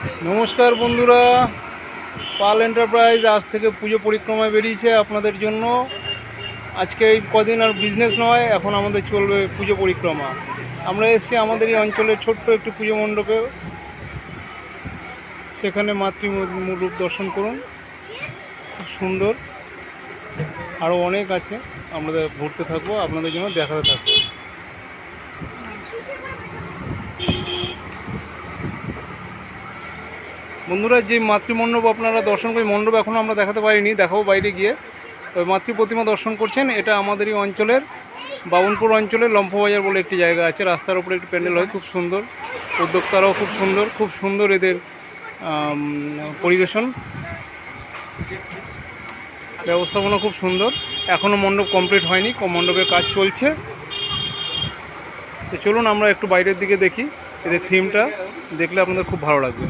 নমস্কার বন্ধুরা, পাল এন্টারপ্রাইজ আজ থেকে পুজো পরিক্রমায় বেরিয়েছে আপনাদের জন্য। আজকে এই কদিন আর বিজনেস নয়, এখন আমাদের চলবে পুজো পরিক্রমা। আমরা এসেছি আমাদের এই অঞ্চলের ছোট্ট একটি পুজো মণ্ডপে, সেখানে মাতৃমূর্তি দর্শন করুন, খুব সুন্দর। আরও অনেক আছে, আমরা ঘুরতে থাকবো, আপনাদের জন্য দেখাতে থাকবো। বন্ধুরা, যে মাতৃমণ্ডপ আপনারা দর্শন করি, মণ্ডপ এখন আমরা দেখাতে পারিনি, দেখাবো বাইরে গিয়ে। তবে মাতৃ প্রতিমা দর্শন করছেন, এটা আমাদেরই অঞ্চলের বাবনপুর অঞ্চলের লম্ফবাজার বলে একটি জায়গা আছে, রাস্তার উপরে একটি প্যান্ডেল হয়, খুব সুন্দর। উদ্যোক্তারাও খুব সুন্দর এদের পরিবেশন, ব্যবস্থাপনা খুব সুন্দর। এখনও মণ্ডপ কমপ্লিট হয়নি, মণ্ডপের কাজ চলছে। তো চলুন আমরা একটু বাইরের দিকে দেখি, এদের থিমটা দেখলে আপনাদের খুব ভালো লাগবে।